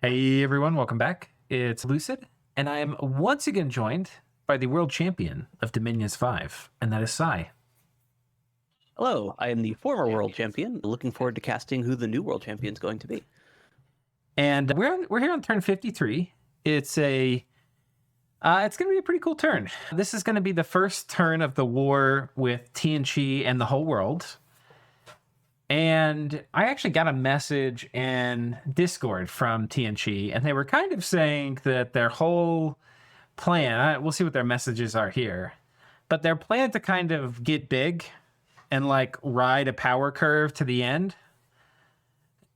Hey everyone, welcome back. It's Lucid, and I am once again joined by the world champion of Dominions 5, and that is Sai. Hello, I am the former world champion. Looking forward to casting who the new world champion is going to be. And we're here on turn 53. It's going to be a pretty cool turn. This is going to be the first turn of the war with TNG and the whole world. And I actually got a message in Discord from TNG, and they were kind of saying that their whole plan, we'll see what their messages are here, but their plan to kind of get big and like ride a power curve to the end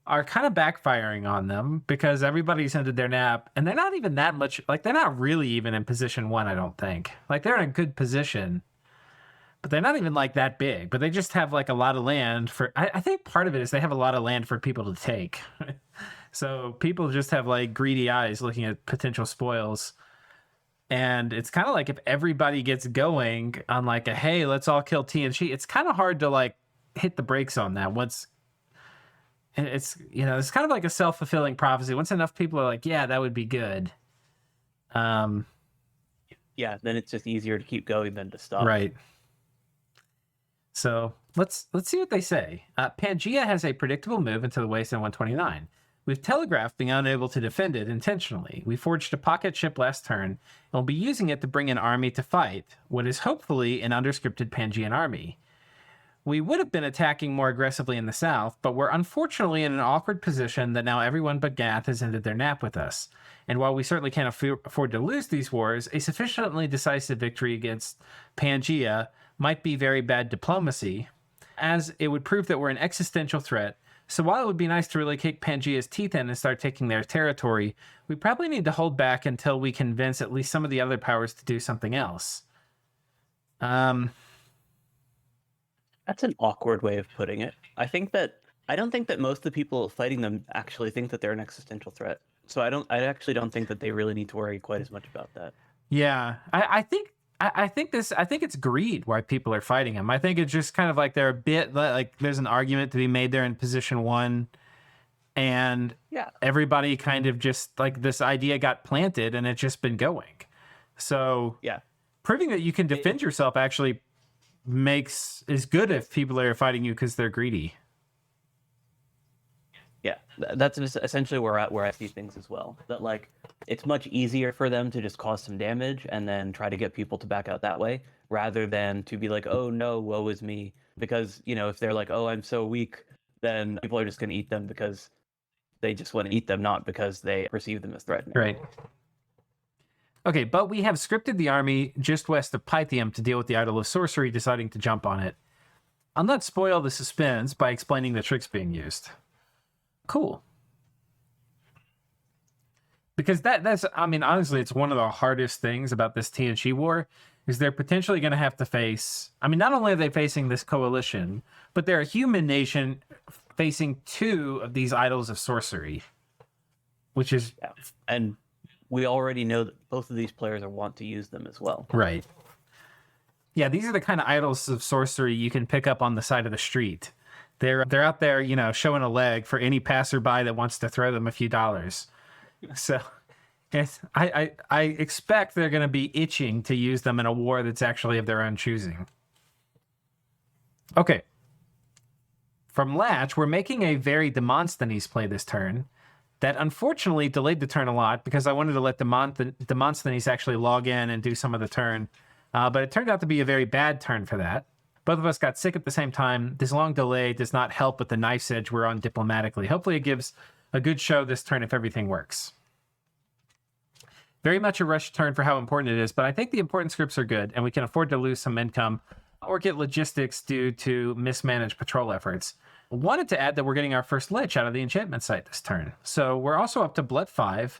are kind of backfiring on them because everybody's ended their nap and they're not even that much, like they're not really even in position one, I don't think. Like they're in a good position, but they're not even like that big, but they just have like a lot of land for, I think part of it is they have a lot of land for people to take. So people just have like greedy eyes looking at potential spoils. And it's kind of like if everybody gets going on like a, hey, let's all kill TNG, it's kind of hard to like hit the brakes on that once. And it's kind of like a self-fulfilling prophecy. Once enough people are like, yeah, that would be good. Yeah, then it's just easier to keep going than to stop. Right. So let's see what they say. Pangaea has a predictable move into the wasteland 129. We've telegraphed being unable to defend it intentionally. We forged a pocket ship last turn and will be using it to bring an army to fight what is hopefully an underscripted Pangaean army. We would have been attacking more aggressively in the south, but we're unfortunately in an awkward position that now everyone but Gath has ended their nap with us. And while we certainly can't afford to lose these wars, a sufficiently decisive victory against Pangaea might be very bad diplomacy, as it would prove that we're an existential threat. So while it would be nice to really kick Pangaea's teeth in and start taking their territory, we probably need to hold back until we convince at least some of the other powers to do something else. That's an awkward way of putting it. I don't think that most of the people fighting them actually think that they're an existential threat. So I actually don't think that they really need to worry quite as much about that. Yeah, I think it's greed why people are fighting him. I think it's just kind of like they're a bit like there's an argument to be made there in position one, and Yeah, everybody kind of just like this idea got planted and it's just been going. So yeah, proving that you can defend yourself actually is good if people are fighting you because they're greedy. yeah. That's essentially where I see things as well. That like it's much easier for them to just cause some damage and then try to get people to back out that way, rather than to be like, oh no, woe is me. Because if they're like, oh, I'm so weak, then people are just going to eat them because they just want to eat them, not because they perceive them as threatening. Right. Okay, but we have scripted the army just west of Pythium to deal with the Idol of Sorcery deciding to jump on it. I'll not spoil the suspense by explaining the tricks being used. Cool. Because that's I mean, honestly, it's one of the hardest things about this TNG war is they're potentially going to have to face, I mean, not only are they facing this coalition, but they're a human nation facing two of these idols of sorcery, which is... Yeah. And we already know that both of these players want to use them as well. Right. Yeah, these are the kind of idols of sorcery you can pick up on the side of the street. They're out there, showing a leg for any passerby that wants to throw them a few dollars. So I expect they're going to be itching to use them in a war that's actually of their own choosing. Okay. From Latch, we're making a very Demosthenes play this turn that unfortunately delayed the turn a lot because I wanted to let Demosthenes actually log in and do some of the turn. But it turned out to be a very bad turn for that. Both of us got sick at the same time. This long delay does not help with the knife's edge we're on diplomatically. Hopefully it gives a good show this turn if everything works. Very much a rush turn for how important it is, but I think the important scripts are good, and we can afford to lose some income or get logistics due to mismanaged patrol efforts. Wanted to add that we're getting our first lich out of the enchantment site this turn. So we're also up to Blood 5.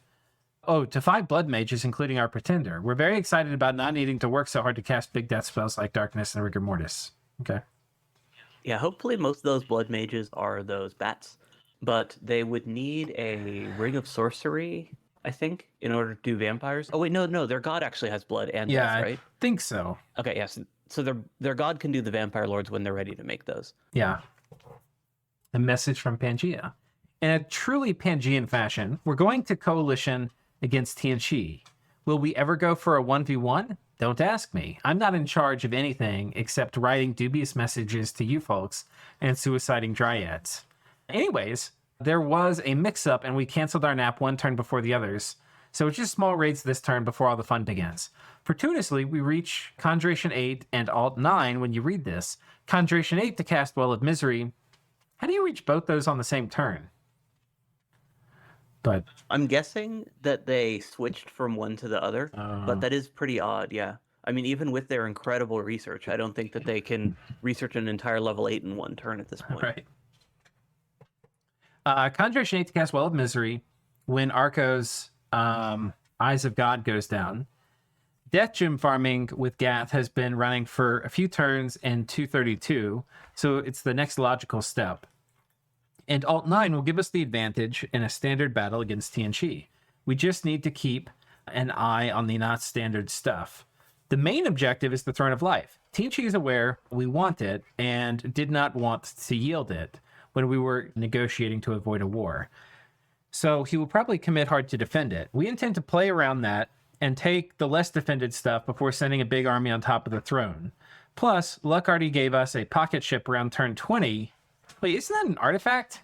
Oh, to 5 Blood Mages, including our Pretender. We're very excited about not needing to work so hard to cast big death spells like Darkness and Rigor Mortis. Okay. Yeah, hopefully most of those Blood Mages are those bats, but they would need a Ring of Sorcery, I think, in order to do vampires. Oh wait, no, their god actually has blood and death, right? I think so. Okay, yes. So their god can do the vampire lords when they're ready to make those. Yeah. A message from Pangaea. In a truly Pangaean fashion, we're going to coalition against Tianqi. Will we ever go for a 1v1? Don't ask me. I'm not in charge of anything except writing dubious messages to you folks and suiciding dryads. Anyways, there was a mix-up and we canceled our nap one turn before the others, so it's just small raids this turn before all the fun begins. Fortuitously, we reach Conjuration 8 and Alt 9 when you read this. Conjuration 8 to cast Well of Misery. How do you reach both those on the same turn? But I'm guessing that they switched from one to the other, but that is pretty odd, yeah. I mean, even with their incredible research, I don't think that they can research an entire level 8 in one turn at this point. Right. Conjuration 8 to cast Well of Misery when Arco's Eyes of God goes down. Death Gem farming with Gath has been running for a few turns in 232, so it's the next logical step. And Alt 9 will give us the advantage in a standard battle against Tianqi. We just need to keep an eye on the not standard stuff. The main objective is the Throne of Life. Tianqi is aware we want it and did not want to yield it when we were negotiating to avoid a war. So he will probably commit hard to defend it. We intend to play around that and take the less defended stuff before sending a big army on top of the throne. Plus, Luck already gave us a pocket ship around turn 20. Wait, isn't that an artifact?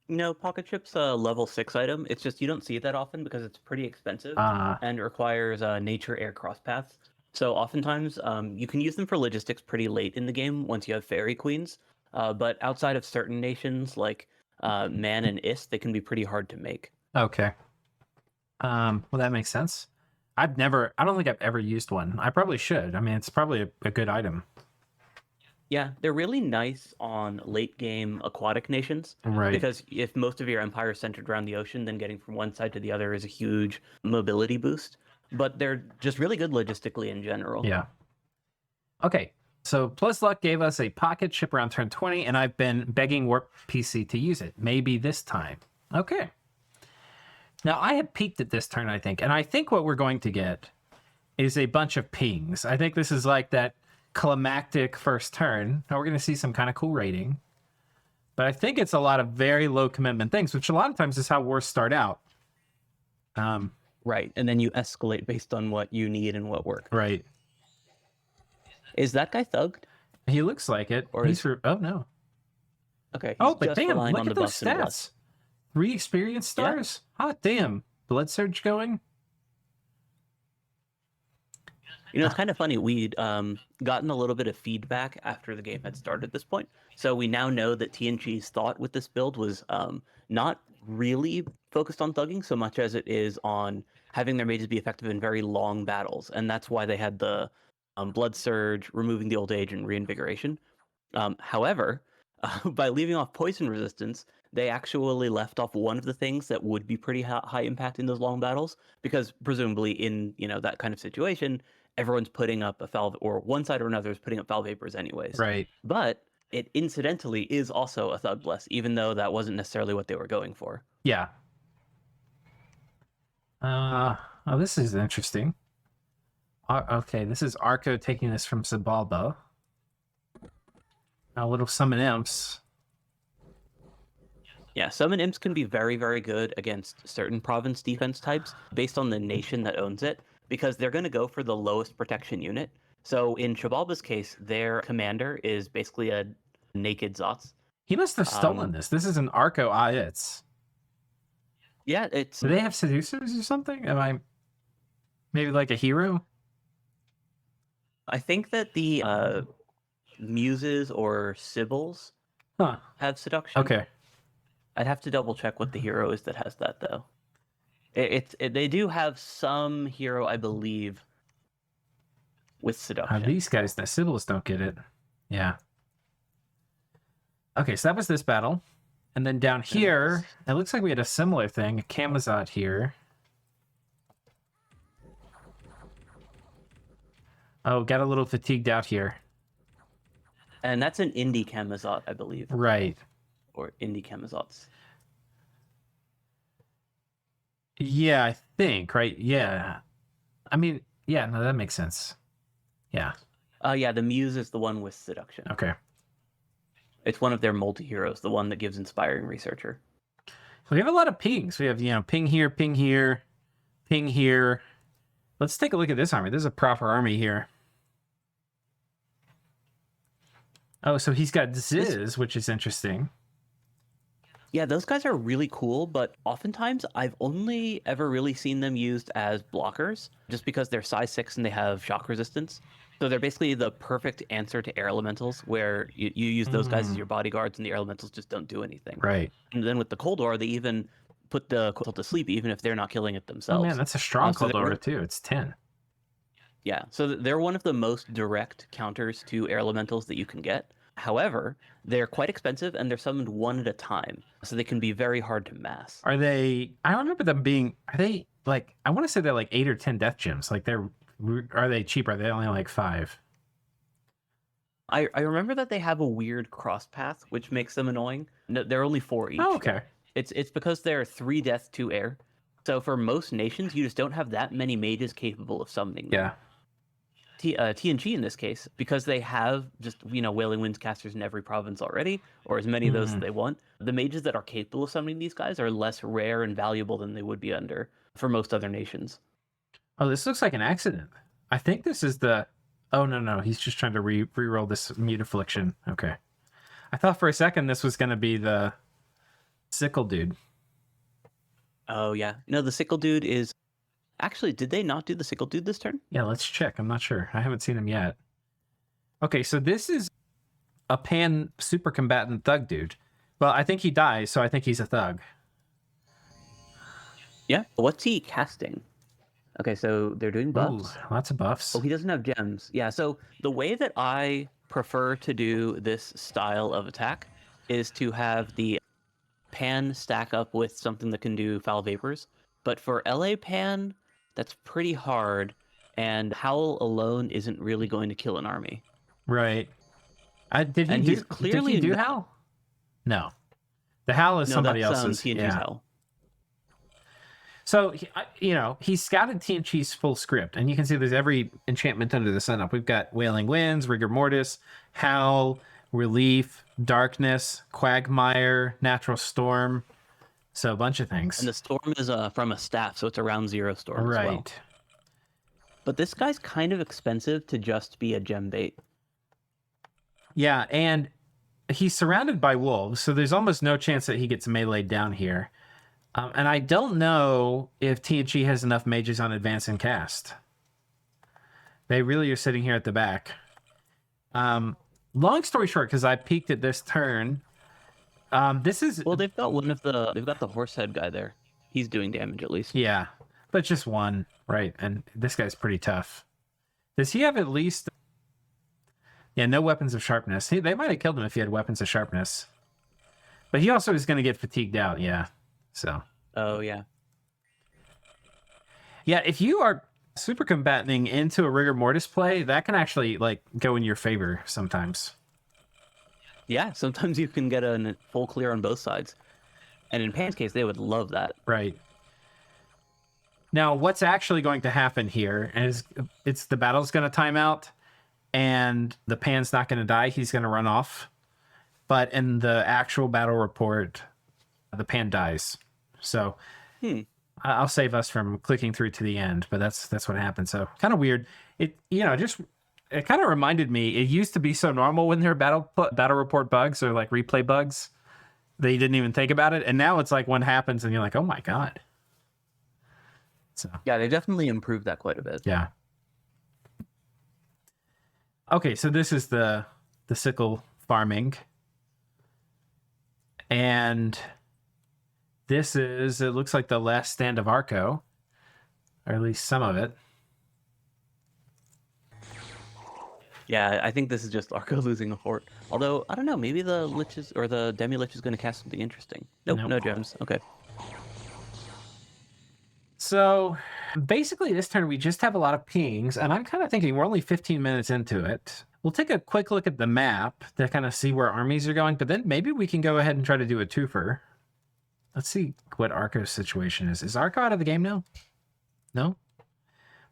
No, Pocket Chip's a level 6 item. It's just you don't see it that often because it's pretty expensive and requires nature air cross paths. So oftentimes you can use them for logistics pretty late in the game once you have fairy queens. But outside of certain nations like Man and Ist, they can be pretty hard to make. Okay. Well, that makes sense. I don't think I've ever used one. I probably should. I mean, it's probably a good item. Yeah, they're really nice on late game aquatic nations. Right. Because if most of your empire is centered around the ocean, then getting from one side to the other is a huge mobility boost. But they're just really good logistically in general. Yeah. Okay. So Plus Luck gave us a pocket ship around turn 20, and I've been begging Warp PC to use it. Maybe this time. Okay. Now, I have peeked at this turn, I think, and I think what we're going to get is a bunch of pings. I think this is like that climactic first turn. Now we're going to see some kind of cool rating. But I think it's a lot of very low commitment things, which a lot of times is how wars start out. Right, and then you escalate based on what you need and what works. Right. Is that guy thugged? He looks like it. Or oh, no. Okay. Oh, but damn, look at those stats. 3 experience stars? Yeah. Hot damn. Blood surge going? You know, it's kind of funny. We'd gotten a little bit of feedback after the game had started at this point. So we now know that TNG's thought with this build was not really focused on thugging so much as it is on having their mages be effective in very long battles. And that's why they had the blood surge, removing the old age, and reinvigoration. However, by leaving off poison resistance, they actually left off one of the things that would be pretty high impact in those long battles, because presumably in that kind of situation, everyone's putting up a foul, or one side or another is putting up foul vapors anyways. Right. But it incidentally is also a thug bless, even though that wasn't necessarily what they were going for. Yeah. Oh, this is interesting. Okay, this is Arco taking this from Xibalba. A little summon imps. Yeah, summon imps can be very, very good against certain province defense types based on the nation that owns it, because they're going to go for the lowest protection unit. So in Xibalba's case, their commander is basically a naked Zots. He must have stolen this. This is an Arco Ayitz. Yeah, it's... Do they have seducers or something? Am I maybe like a hero? I think that the muses or sibyls have seduction. Okay. I'd have to double check what the hero is that has that, though. They do have some hero, I believe, with seduction. These guys, the sibyls don't get it. Yeah. Okay, so that was this battle. And then down here, it looks like we had a similar thing, a Camazot here. Oh, got a little fatigued out here. And that's an indie Camazot, I believe. Right. Or indie Camazots. Yeah, I think, right? Yeah. I mean, yeah, no, that makes sense. Yeah. Yeah, the Muse is the one with seduction. Okay. It's one of their multi-heroes, the one that gives Inspiring Researcher. We have a lot of pings. We have, ping here, ping here, ping here. Let's take a look at this army. This is a proper army here. Oh, so he's got Ziz, which is interesting. Yeah, those guys are really cool, but oftentimes I've only ever really seen them used as blockers, just because they're size 6 and they have shock resistance. So they're basically the perfect answer to air elementals, where you use those guys as your bodyguards and the elementals just don't do anything. Right. And then with the Cold Aura, they even put the Cold to sleep, even if they're not killing it themselves. Oh man, that's a strong So Cold Aura too. It's 10. Yeah, so they're one of the most direct counters to air elementals that you can get. However, they're quite expensive and they're summoned one at a time, so they can be very hard to mass. Are they? I don't remember them being. Are they like? I want to say they're like 8 or 10 death gems. Like they're. Are they cheap? Are they only like 5? I remember that they have a weird cross path, which makes them annoying. No, they're only 4 each. Oh, okay. It's because they're 3 death, 2 air. So for most nations, you just don't have that many mages capable of summoning them. Yeah. TNG in this case, because they have just Wailing Winds casters in every province already, or as many of those as they want. The mages that are capable of summoning these guys are less rare and valuable than they would be under for most other nations. Oh, this looks like an accident. I think this is the. Oh no, he's just trying to re-roll this Mute Affliction. Okay, I thought for a second this was going to be the Sickle dude. Oh yeah, no, the Sickle dude is. Actually, did they not do the Sickle dude this turn? Yeah, let's check. I'm not sure. I haven't seen him yet. Okay, so this is a Pan super combatant thug dude. Well, I think he dies, so I think he's a thug. Yeah. What's he casting? Okay, so they're doing buffs. Ooh, lots of buffs. Oh, he doesn't have gems. Yeah, so the way that I prefer to do this style of attack is to have the Pan stack up with something that can do Foul Vapors. But for LA Pan, that's pretty hard, and Howl alone isn't really going to kill an army. Right. Did he do Howl? No. The Howl is somebody else's. TNG's Howl. So, he scouted TNG's full script, and you can see there's every enchantment under the sun up. We've got Wailing Winds, Rigor Mortis, Howl, Relief, Darkness, Quagmire, Natural Storm. So a bunch of things. And the storm is from a staff, so it's around 0 storm right. as well. But this guy's kind of expensive to just be a gem bait. Yeah, and he's surrounded by wolves, so there's almost no chance that he gets meleeed down here. And I don't know if TNG has enough mages on Advance and Cast. They really are sitting here at the back. Long story short, because I peeked at this turn, this is... Well, they've got the Horsehead guy there. He's doing damage at least. Yeah, but just one, right? And this guy's pretty tough. Does he have at least... Yeah, no weapons of sharpness. They might have killed him if he had weapons of sharpness. But he also is going to get fatigued out, yeah. So. Oh, yeah. Yeah, if you are super combating into a Rigor Mortis play, that can actually, go in your favor sometimes. Yeah, sometimes you can get a full clear on both sides. And in Pan's case, they would love that. Right. Now, what's actually going to happen here is it's the battle's going to time out, and the Pan's not going to die. He's going to run off. But in the actual battle report, the Pan dies. So I'll save us from clicking through to the end, but that's what happened. So kind of weird. It kind of reminded me, it used to be so normal when there were battle report bugs or replay bugs that you didn't even think about it. And now it's like one happens and you're like, oh my God. So yeah, they definitely improved that quite a bit. Yeah. Okay, so this is the sickle farming. And this is, it looks like the last stand of Arco, or at least some of it. Yeah, I think this is just Arco losing a fort. Although, I don't know, maybe the Liches or the Demi-Lich is going to cast something interesting. Nope, no gems. Okay. So, basically this turn we just have a lot of pings, and I'm kind of thinking we're only 15 minutes into it. We'll take a quick look at the map to kind of see where armies are going, but then maybe we can go ahead and try to do a twofer. Let's see what Arco's situation is. Is Arco out of the game now? No?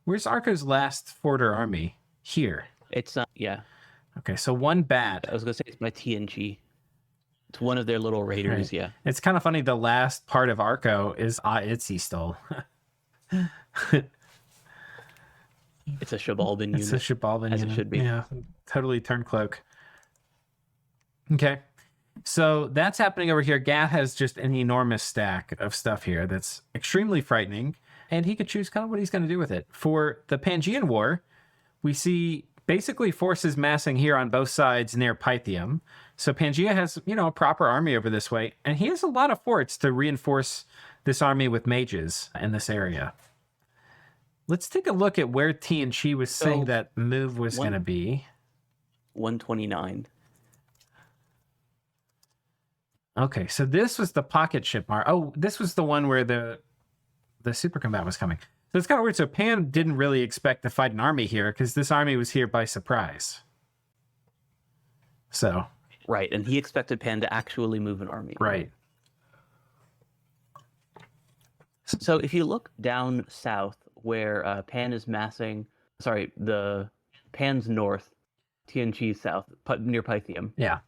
Where's Arco's last fort or army? Here. It's not, yeah. Okay, so one bat. I was going to say it's my TNG. It's one of their little raiders, Right. yeah. It's kind of funny. The last part of Arco is Itzy stole. It's a Xibalban It's a unit, Xibalban as unit. it should be. Yeah, totally Turncloak. Okay. So that's happening over here. Gath has just an enormous stack of stuff here that's extremely frightening, and he could choose kind of what he's going to do with it. For the Pangaean War, we see basically forces massing here on both sides near Pythium. So Pangaea has, a proper army over this way, and he has a lot of forts to reinforce this army with mages in this area. Let's take a look at where TNC was saying that move was going to be. 129. Okay, so this was the pocket ship mark. Oh, this was the one where the super combat was coming. So it's kind of weird. So Pan didn't really expect to fight an army here because this army was here by surprise. So. Right, and he expected Pan to actually move an army. Right. So if you look down south where Pan is massing, the Pan's north, TNG south, near Pythium. Yeah.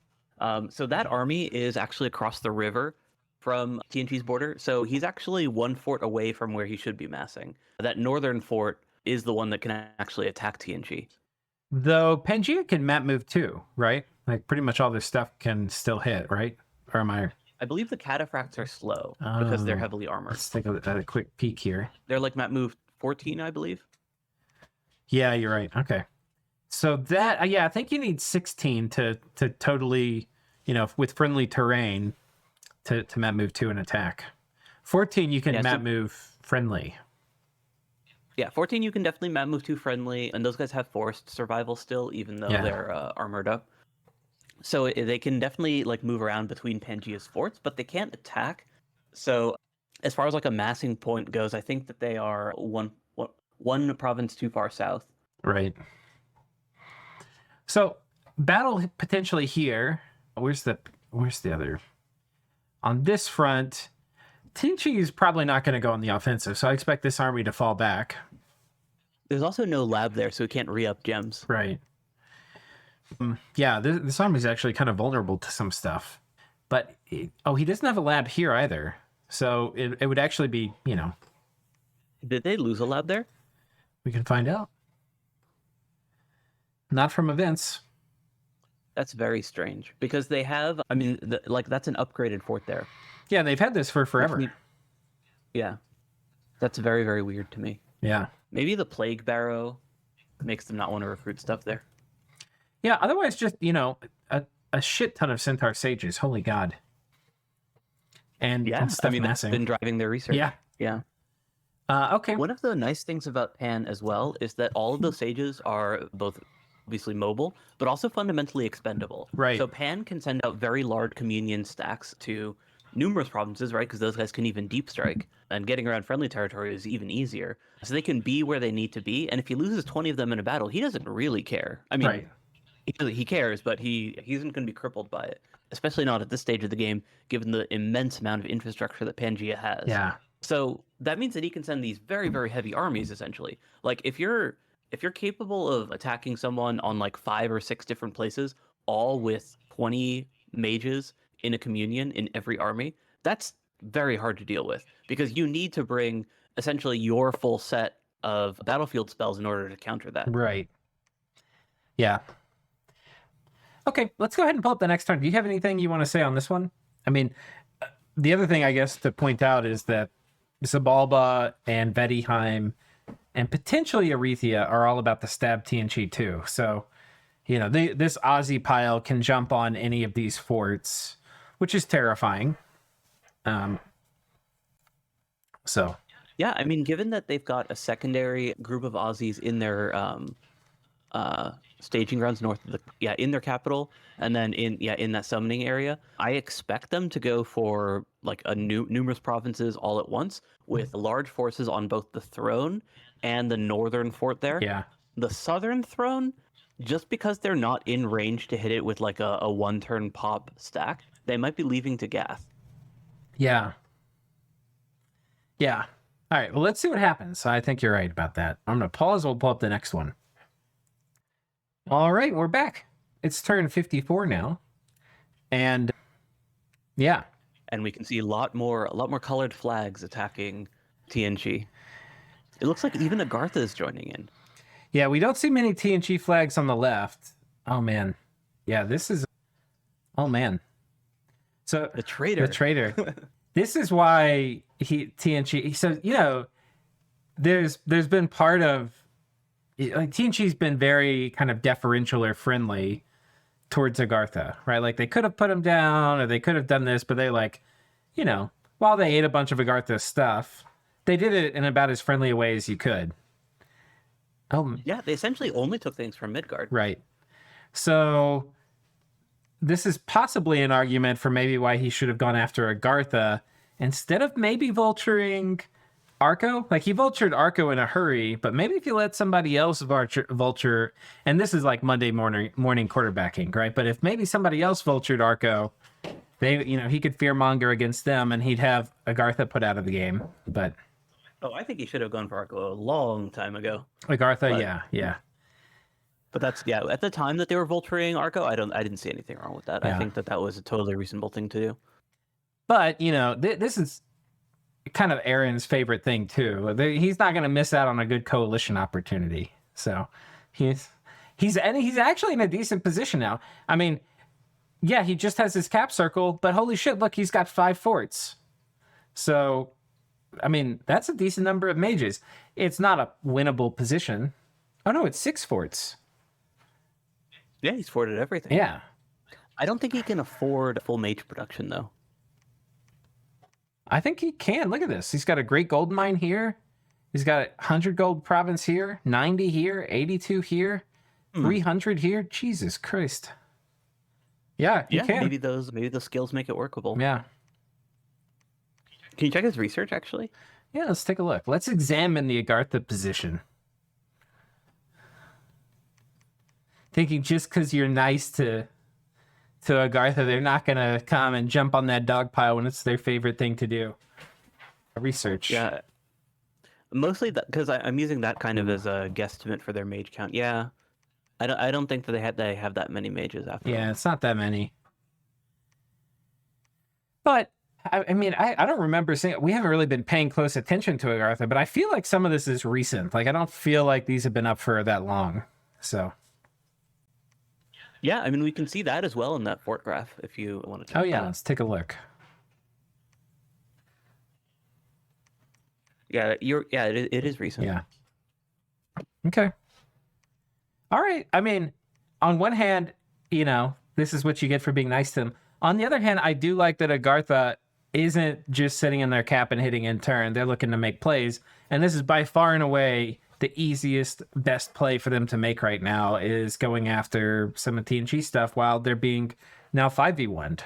So that army is actually across the river from TNG's border. So he's actually one fort away from where he should be massing. That northern fort is the one that can actually attack TNG. Though Pangaea can map move too, right? Like pretty much all this stuff can still hit, right? Or am I? I believe the cataphracts are slow because they're heavily armored. Let's take a quick peek here. They're like map move 14, I believe. Yeah, you're right. Okay. So that, I think you need 16 to totally, with friendly terrain to map move 2 and attack. 14, you can map move friendly. Yeah, 14, you can definitely map move 2 friendly, and those guys have forced survival still, even though they're armored up. So they can definitely move around between Pangaea's forts, but they can't attack. So as far as a massing point goes, I think that they are one province too far south. Right. So battle potentially here. Where's the other? On this front, Tinchi is probably not going to go on the offensive, so I expect this army to fall back. There's also no lab there, so he can't re-up gems. Right. Yeah, this army is actually kind of vulnerable to some stuff. But, he doesn't have a lab here either. So it would actually be, Did they lose a lab there? We can find out. Not from events. That's very strange because they have, that's an upgraded fort there. Yeah, they've had this for forever. Yeah. That's very, very weird to me. Yeah. Maybe the Plague Barrow makes them not want to recruit stuff there. Yeah, otherwise just, a shit ton of Centaur Sages. Holy God. And stuff that's been driving their research. Yeah. Yeah. Okay. One of the nice things about Pan as well is that all of those sages are both obviously mobile, but also fundamentally expendable. Right. So Pan can send out very large communion stacks to numerous provinces, right? Because those guys can even deep strike, and getting around friendly territory is even easier. So they can be where they need to be, and if he loses 20 of them in a battle, he doesn't really care. Right. He cares, but he isn't going to be crippled by it, especially not at this stage of the game, given the immense amount of infrastructure that Pangaea has. Yeah. So that means that he can send these very, very heavy armies, essentially. If you're capable of attacking someone on 5 or 6 different places, all with 20 mages in a communion in every army, that's very hard to deal with because you need to bring essentially your full set of battlefield spells in order to counter that. Right. Yeah. Okay, let's go ahead and pull up the next turn. Do you have anything you want to say on this one? The other thing I guess to point out is that Xibalba and Vedheim and potentially Erythia are all about the stab TNG too. So, this Aussie pile can jump on any of these forts, which is terrifying. Yeah, given that they've got a secondary group of Aussies in their staging grounds north of in their capital, and then in that summoning area, I expect them to go for numerous provinces all at once with large forces on both the throne and the northern fort there. Yeah. The southern throne, just because they're not in range to hit it with a one-turn pop stack, they might be leaving to Gath. Yeah. Yeah. All right, well, let's see what happens. I think you're right about that. I'm going to pause. We'll pull up the next one. All right, we're back. It's turn 54 now. And Yeah. and we can see a lot more colored flags attacking TNG. It looks like even Agartha is joining in. Yeah, we don't see many TNG flags on the left. Oh, man. Yeah, this is... Oh, man. So The traitor. The traitor. This is why TNG... So, you know, there's been part of... Like, TNG's been very kind of deferential or friendly towards Agartha, right? Like, they could have put him down or they could have done this, but they like, you know, while they ate a bunch of Agartha's stuff, they did it in about as friendly a way as you could. Oh, Yeah, they essentially only took things from Midgard. right. So this is possibly an argument for maybe why he should have gone after Agartha instead of maybe vulturing Arco. Like, he vultured Arco in a hurry, but maybe if you let somebody else vulture, and this is like Monday morning quarterbacking, right? But if maybe somebody else vultured Arco, he could fearmonger against them, and he'd have Agartha put out of the game. But I think he should have gone for Arco a long time ago. Agartha, But- yeah. But that's at the time that they were vulturing Arco, I didn't see anything wrong with that. Yeah. I think that was a totally reasonable thing to do. But this is kind of Aaron's favorite thing too. He's not going to miss out on a good coalition opportunity. So he's actually in a decent position now. I mean, yeah, he just has his cap circle, but holy shit, look, he's got 5 forts. So, I mean, that's a decent number of mages. It's not a winnable position. Oh no, it's 6 forts. Yeah, he's forwarded everything. Yeah. I don't think he can afford full mage production though. I think he can. Look at this. He's got a great gold mine here. He's got a 100 gold province here, 90 here, 82 here, 300 here. Jesus Christ. Yeah, he can. Maybe those skills make it workable. Yeah. Can you check his research actually? Yeah, let's take a look. Let's examine the Agartha position. Thinking just because you're nice to Agartha, they're not going to come and jump on that dog pile when it's their favorite thing to do. Research. Yeah. Mostly because I'm using that kind of as a guesstimate for their mage count. Yeah. I don't think that they have that many mages after. Yeah, it's not that many. But I mean, I don't remember seeing. We haven't really been paying close attention to Agartha, but I feel like some of this is recent. Like, I don't feel like these have been up for that long. So. Yeah, I mean, we can see that as well in that fort graph if you want to check. Oh yeah, let's take a look. Yeah, it is recent. Yeah. Okay. All right. I mean, on one hand, this is what you get for being nice to him. On the other hand, I do like that Agartha isn't just sitting in their cap and hitting in turn. They're looking to make plays. And this is by far and away the easiest, best play for them to make right now is going after some of TNG stuff while they're being now 5v1'd.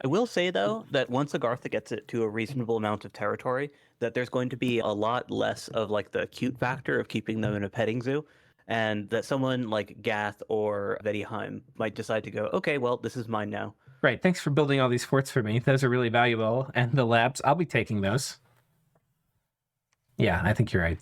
I will say, though, that once Agartha gets it to a reasonable amount of territory, that there's going to be a lot less of like the cute factor of keeping them in a petting zoo, and that someone like Gath or Vedheim might decide to go, okay, well, this is mine now. Right. Thanks for building all these forts for me. Those are really valuable. And the labs, I'll be taking those. Yeah, I think you're right.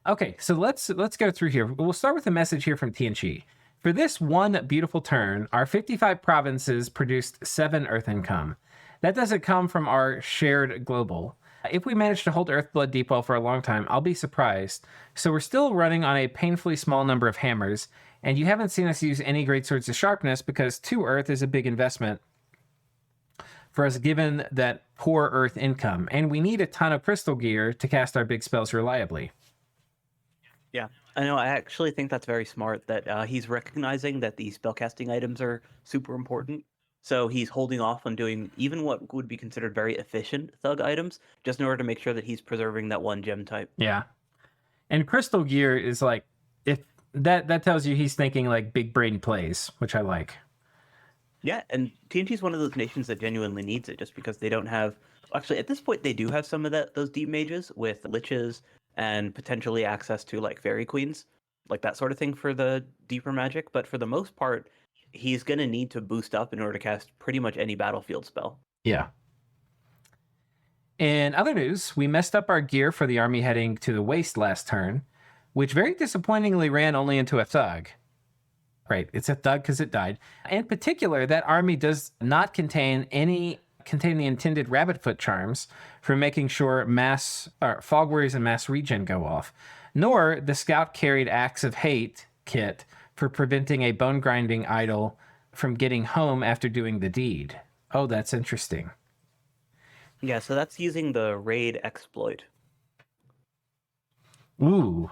Okay, so let's go through here. We'll start with a message here from TNG. For this one beautiful turn, our 55 provinces produced 7 Earth income. That doesn't come from our shared global. If we manage to hold Earthblood Deepwell for a long time, I'll be surprised. So we're still running on a painfully small number of hammers, and you haven't seen us use any great swords of sharpness because 2 Earth is a big investment for us given that poor Earth income, and we need a ton of crystal gear to cast our big spells reliably. Yeah, I know. I actually think that's very smart that he's recognizing that the spellcasting items are super important. So he's holding off on doing even what would be considered very efficient thug items, just in order to make sure that he's preserving that one gem type. Yeah. And crystal gear is like, if that tells you he's thinking like big brain plays, which I like. Yeah, and TNG is one of those nations that genuinely needs it just because they don't have... Actually, at this point, they do have some of those deep mages with liches and potentially access to like fairy queens, like that sort of thing for the deeper magic. But for the most part, he's going to need to boost up in order to cast pretty much any battlefield spell. Yeah. In other news, we messed up our gear for the army heading to the waste last turn, which very disappointingly ran only into a thug. Right. It's a thug because it died. In particular, that army does not contain the intended rabbit foot charms for making sure mass fog warriors and mass regen go off, nor the scout carried axe of hate kit for preventing a bone grinding idol from getting home after doing the deed. Oh, that's interesting. Yeah, so that's using the raid exploit. Ooh.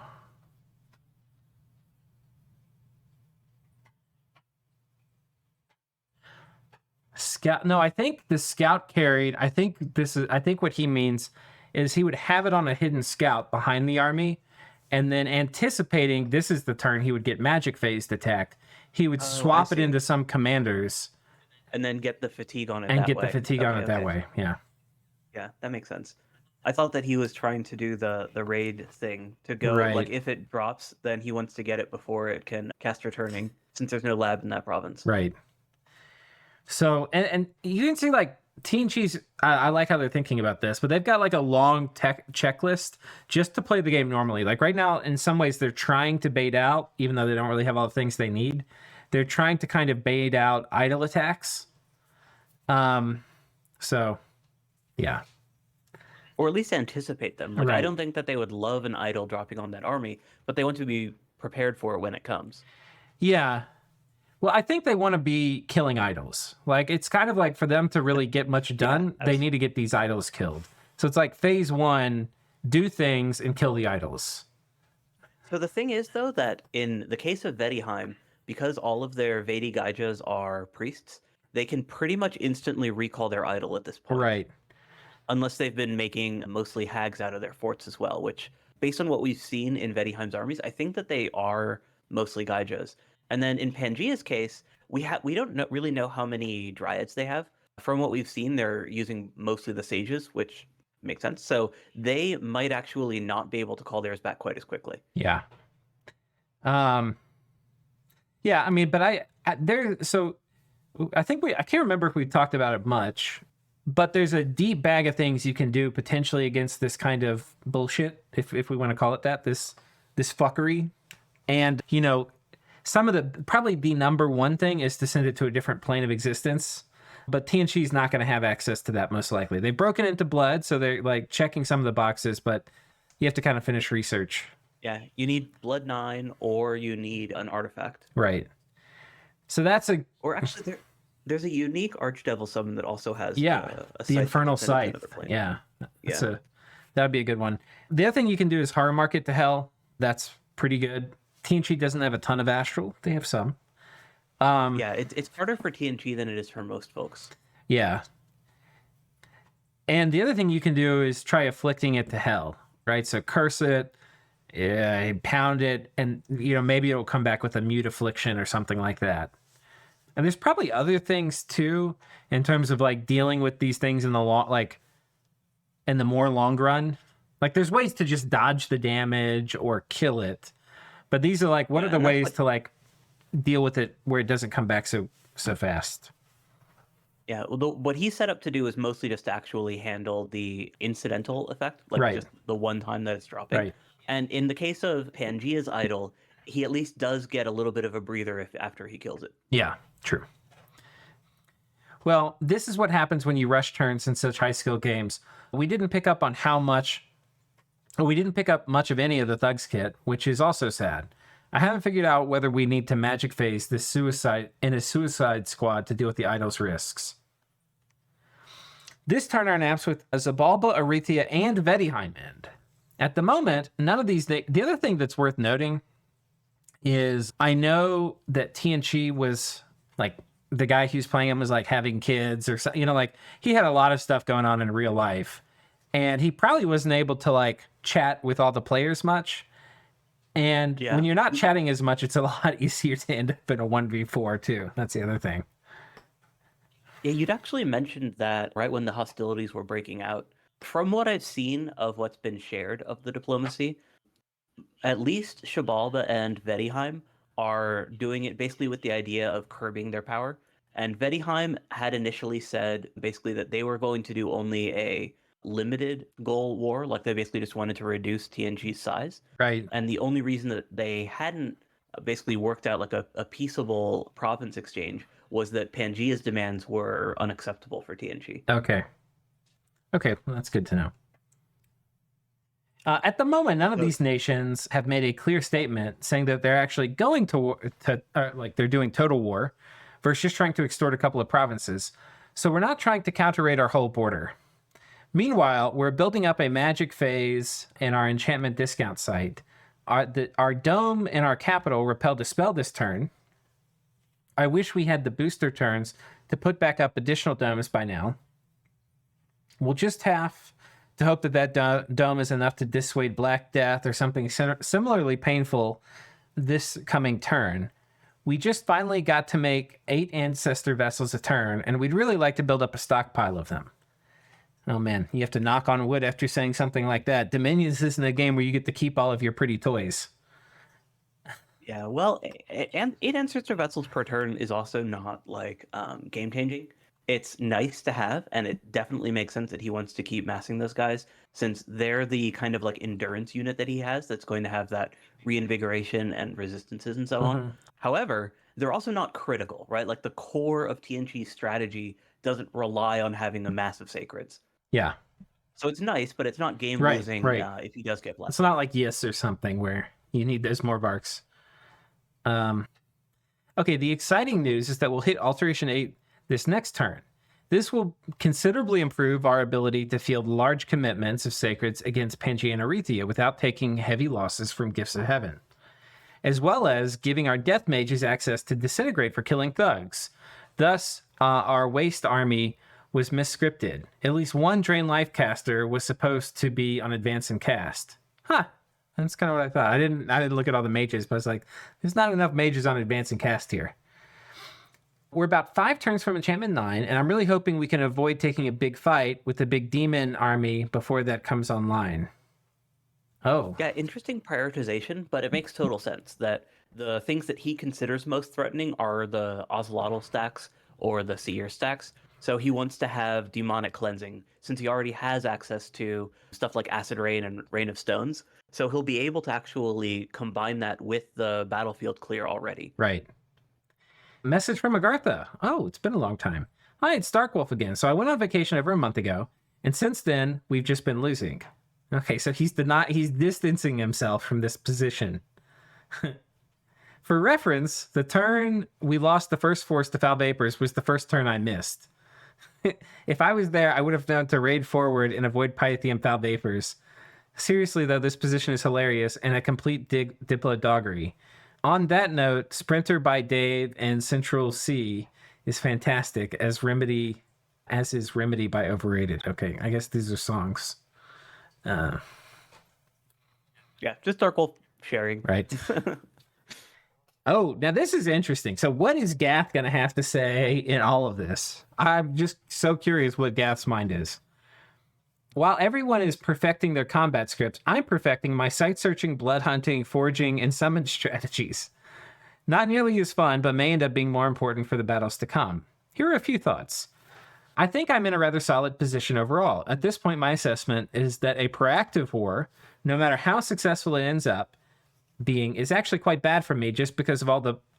Scout. No, I think the scout carried. I think what he means is he would have it on a hidden scout behind the army, and then anticipating this is the turn he would get magic phased attacked. He would swap it into some commanders, and then get the fatigue on it and that get way. the fatigue on it that way. Yeah. Yeah, that makes sense. I thought that he was trying to do the raid thing to go Right. like if it drops, then he wants to get it before it can cast returning, since there's no lab in that province. Right. So and you can see like TNG's. I like how they're thinking about this, but they've got like a long tech checklist just to play the game normally. Like right now, in some ways, they're trying to bait out, even though they don't really have all the things they need. They're trying to kind of bait out idle attacks. So, yeah. Or at least anticipate them. Like Right. I don't think that they would love an idol dropping on that army, but they want to be prepared for it when it comes. Yeah. Well, I think they want to be killing idols. Like it's kind of like for them to really get much done, they need to get these idols killed. So it's like phase 1, do things and kill the idols. So the thing is, though, that in the case of Vedheim, because all of their Vedi Gaijas are priests, they can pretty much instantly recall their idol at this point. Right. Unless they've been making mostly hags out of their forts as well, which, based on what we've seen in Vedheim's armies, I think that they are mostly Gaijas. And then in Pangaea's case, we don't really know how many dryads they have. From what we've seen, they're using mostly the sages, which makes sense. So they might actually not be able to call theirs back quite as quickly. Yeah. Yeah, I mean, but I think I can't remember if we talked about it much, but there's a deep bag of things you can do potentially against this kind of bullshit, if we want to call it that, this fuckery. And, you know, some of probably the number one thing is to send it to a different plane of existence. But TNG is not going to have access to that most likely. They've broken into blood, so they're like checking some of the boxes, but you have to kind of finish research. Yeah, you need Blood 9 or you need an artifact. Right. So that's Or actually, there's a unique Archdevil summon that also has the sight Infernal to send it to Sight. another plane. Yeah. That'd be a good one. The other thing you can do is Horror Market to Hell. That's pretty good. TNG doesn't have a ton of Astral. They have some. Yeah, it's harder for TNG than it is for most folks. Yeah. And the other thing you can do is try afflicting it to hell, right? So curse it, pound it, and maybe it'll come back with a mute affliction or something like that. And there's probably other things too, in terms of like dealing with these things in the in the more long run. Like there's ways to just dodge the damage or kill it, but these are like, what are the ways to like deal with it where it doesn't come back so fast? Yeah, well, what he's set up to do is mostly just to actually handle the incidental effect, like just the one time that it's dropping. Right. And in the case of Pangaea's idol, he at least does get a little bit of a breather after he kills it. Yeah, true. Well, this is what happens when you rush turns in such high skill games. We didn't pick up much of any of the Thugs kit, which is also sad. I haven't figured out whether we need to magic phase this suicide squad to deal with the idol's risks. This turn our naps with a Xibalba, Erythia, and Vedheim end. At the moment, none of these... The other thing that's worth noting is I know that TNG was like... The guy who's playing him was like having kids or something, like he had a lot of stuff going on in real life, and he probably wasn't able to like chat with all the players much. And when you're not chatting as much, it's a lot easier to end up in a 1v4 too. That's the other thing. Yeah, you'd actually mentioned that right when the hostilities were breaking out. From what I've seen of what's been shared of the diplomacy, at least Xibalba and Vedheim are doing it basically with the idea of curbing their power. And Vedheim had initially said basically that they were going to do only a limited goal war, like they basically just wanted to reduce TNG's size. Right. And the only reason that they hadn't basically worked out like a peaceable province exchange was that Pangaea's demands were unacceptable for TNG. Okay. Okay, well, that's good to know. At the moment, none of these nations have made a clear statement saying that they're actually going to war, like they're doing total war, versus just trying to extort a couple of provinces. So we're not trying to counter-raid our whole border. Meanwhile, we're building up a magic phase in our enchantment discount site. Our dome in our capital repelled a spell this turn. I wish we had the booster turns to put back up additional domes by now. We'll just have to hope that dome is enough to dissuade Black Death or something similarly painful this coming turn. We just finally got to make 8 ancestor vessels a turn, and we'd really like to build up a stockpile of them. Oh man, you have to knock on wood after saying something like that. Dominions isn't a game where you get to keep all of your pretty toys. Yeah, well, and 8 ancestor vessels per turn is also not like game changing. It's nice to have, and it definitely makes sense that he wants to keep massing those guys, since they're the kind of like endurance unit that he has that's going to have that reinvigoration and resistances and so on. However, they're also not critical, right? Like the core of TNG's strategy doesn't rely on having the massive sacreds. Yeah. So it's nice, but it's not game losing if he does get blessed. It's not like Yes or something where you need those more barks. Okay, the exciting news is that we'll hit Alteration 8 this next turn. This will considerably improve our ability to field large commitments of sacreds against Pangaean Erythia without taking heavy losses from Gifts of Heaven, as well as giving our death mages access to Disintegrate for killing thugs. Thus, our waste army was misscripted. At least one Drain Life caster was supposed to be on Advance and Cast. Huh. That's kind of what I thought. I didn't look at all the mages, but I was like, there's not enough mages on Advance and Cast here. We're about 5 turns from Enchantment 9, and I'm really hoping we can avoid taking a big fight with the big demon army before that comes online. Oh. Yeah, interesting prioritization, but it makes total sense that the things that he considers most threatening are the Ocelotl stacks or the Seer stacks. So he wants to have demonic cleansing, since he already has access to stuff like Acid Rain and Rain of Stones. So he'll be able to actually combine that with the battlefield clear already. Right. Message from Agartha. Oh, it's been a long time. Hi, it's Darkwolf again. So I went on vacation over a month ago, and since then, we've just been losing. Okay, so he's distancing himself from this position. For reference, the turn we lost the first force to Foul Vapors was the first turn I missed. If I was there, I would have known to raid forward and avoid Pythium Foul Vapors. Seriously, though, this position is hilarious and a complete diplodoggery. On that note, Sprinter by Dave and Central C is fantastic, as is Remedy by Overrated. Okay, I guess these are songs. Yeah, just Darkwolf sharing. Right. Oh, now this is interesting. So what is Gath going to have to say in all of this? I'm just so curious what Gath's mind is. While everyone is perfecting their combat scripts, I'm perfecting my site-searching, blood hunting, foraging, and summon strategies. Not nearly as fun, but may end up being more important for the battles to come. Here are a few thoughts. I think I'm in a rather solid position overall. At this point, my assessment is that a proactive war, no matter how successful it ends up being, is actually quite bad for me just because of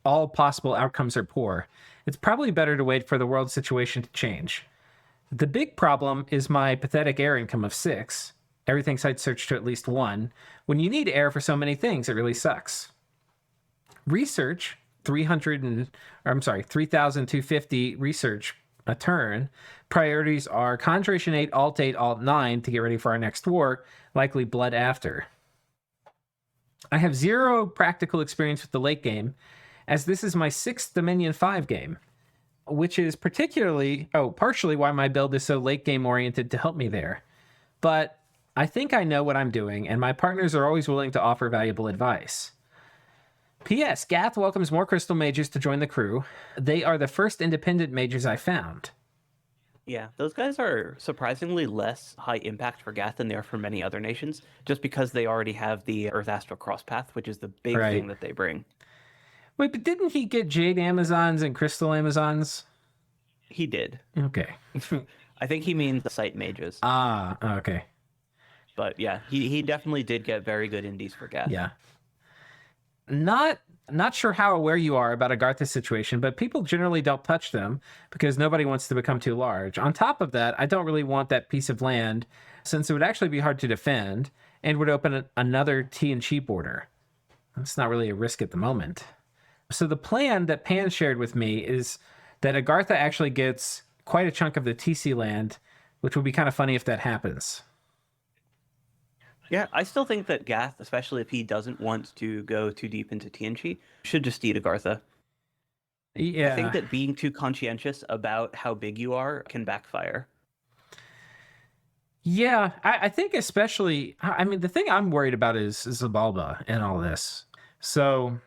all possible outcomes are poor. It's probably better to wait for the world situation to change. The big problem is my pathetic air income of 6. Everything site search to at least 1. When you need air for so many things, it really sucks. Research, 3,250 research a turn. Priorities are Conjuration 8, Alt 8, Alt 9 to get ready for our next war, likely Blood after. I have 0 practical experience with the late game, as this is my 6th Dominion 5 game, which is partially why my build is so late game oriented to help me there. But I think I know what I'm doing, and my partners are always willing to offer valuable advice. P.S. Gath welcomes more Crystal Mages to join the crew. They are the first independent mages I found. Yeah, those guys are surprisingly less high impact for Gath than they are for many other nations, just because they already have the Earth Astral Crosspath, which is the big thing that they bring. Wait, but didn't he get Jade Amazons and Crystal Amazons? He did. Okay. I think he means the Site Mages. Ah, okay. But yeah, he definitely did get very good indies for Gath. Yeah. Not Not sure how aware you are about Agartha's situation, but people generally don't touch them because nobody wants to become too large. On top of that, I don't really want that piece of land since it would actually be hard to defend and would open another T&G border. It's not really a risk at the moment. So the plan that Pan shared with me is that Agartha actually gets quite a chunk of the TC land, which would be kind of funny if that happens. Yeah, I still think that Gath, especially if he doesn't want to go too deep into TNG, should just eat Agartha. Yeah. I think that being too conscientious about how big you are can backfire. Yeah, I think especially, I mean, the thing I'm worried about is Xibalba and all this. So,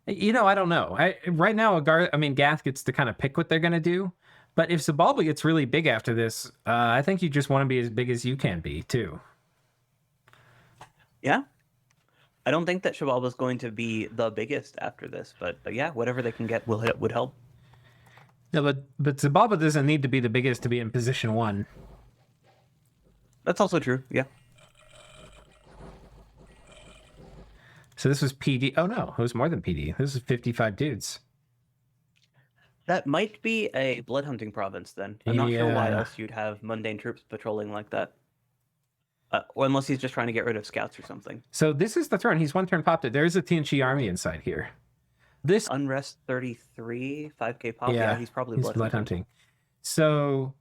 I don't know. Right now, Gath gets to kind of pick what they're going to do. But if Xibalba gets really big after this, I think you just want to be as big as you can be, too. Yeah. I don't think that Xibalba is going to be the biggest after this, but yeah, whatever they can get would help. No, but Xibalba doesn't need to be the biggest to be in position 1. That's also true, yeah. So this was PD. Oh, no, it was more than PD. This is 55 dudes. That might be a blood hunting province then. I'm not sure why else you'd have mundane troops patrolling like that. Or unless he's just trying to get rid of scouts or something. So this is the throne. He's 1 turn popped it. There's a TNG army inside here. This Unrest 33, 5k pop. Yeah, he's probably blood hunting. So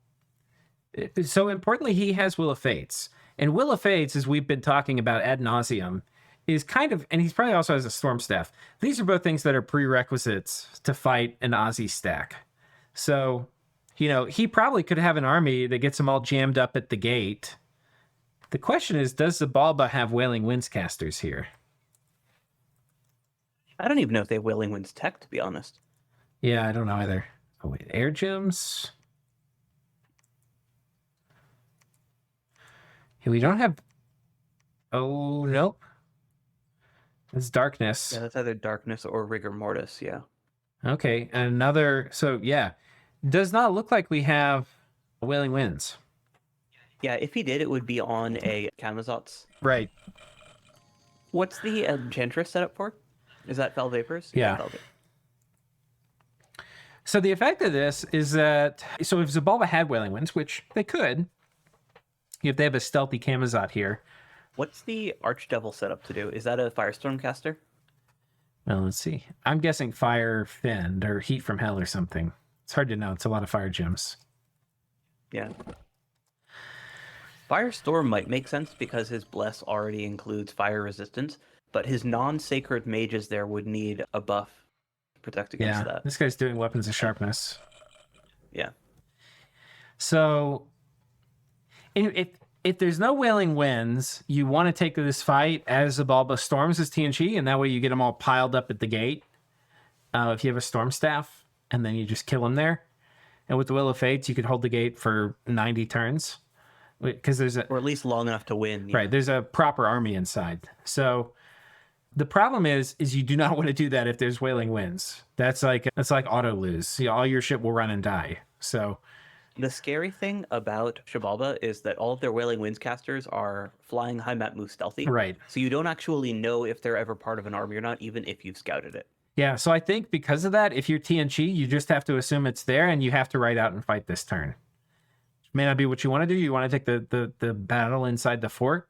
importantly, he has Will of Fates. And Will of Fates, as we've been talking about ad nauseum, is kind of, and he's probably also has a storm staff. These are both things that are prerequisites to fight an Aussie stack. So, he probably could have an army that gets them all jammed up at the gate. The question is, does Xibalba have Wailing Winds casters here? I don't even know if they have Wailing Winds tech, to be honest. Yeah, I don't know either. Oh, wait, air gems? We don't have... Oh, nope. It's darkness. Yeah, that's either darkness or rigor mortis, yeah. Okay, another... So, yeah. Does not look like we have Wailing Winds. Yeah, if he did, it would be on a Camazotz. Right. What's the Enchantress set up for? Is that Fel Vapors? Yeah. So the effect of this is that... So if Xibalba had Wailing Winds, which they could, if they have a stealthy Camazot here... What's the Archdevil set up to do? Is that a Firestorm caster? Well, let's see. I'm guessing Fire Fend or Heat from Hell or something. It's hard to know. It's a lot of fire gems. Yeah. Firestorm might make sense because his Bless already includes fire resistance, but his non-sacred mages there would need a buff to protect against that. This guy's doing Weapons of Sharpness. Yeah. So, if there's no Wailing Winds, you want to take this fight as Xibalba storms his TNG, and that way you get them all piled up at the gate. If you have a Storm Staff, and then you just kill them there. And with the Will of Fates, you could hold the gate for 90 turns. Because there's or at least long enough to win. Right, there's a proper army inside. So the problem is you do not want to do that if there's Wailing Winds. That's like auto lose. All your ship will run and die. So the scary thing about Xibalba is that all of their Wailing Winds casters are flying high map move stealthy. Right. So you don't actually know if they're ever part of an army or not, even if you've scouted it. Yeah, so I think because of that, if you're TNG, you just have to assume it's there and you have to ride out and fight this turn. May not be what you want to do. You want to take the battle inside the fort.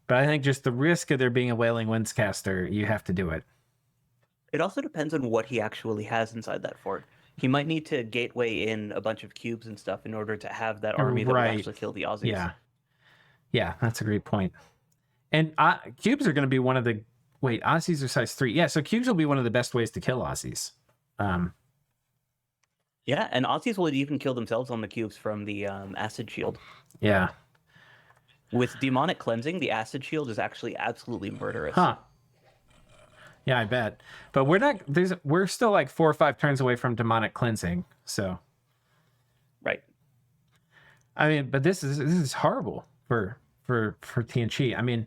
But I think just the risk of there being a Wailing Winds caster, you have to do it. It also depends on what he actually has inside that fort. He might need to gateway in a bunch of cubes and stuff in order to have that army that will actually kill the Aussies. Yeah. Yeah, that's a great point. And cubes are going to be one of the... Wait, Aussies are size 3. Yeah, so cubes will be one of the best ways to kill Aussies. Yeah, and Aussies will even kill themselves on the cubes from the acid shield. Yeah. With demonic cleansing, the acid shield is actually absolutely murderous. Huh. Yeah, I bet. But we're still like 4 or 5 turns away from demonic cleansing, so. Right. I mean, but this is horrible for TNG. I mean,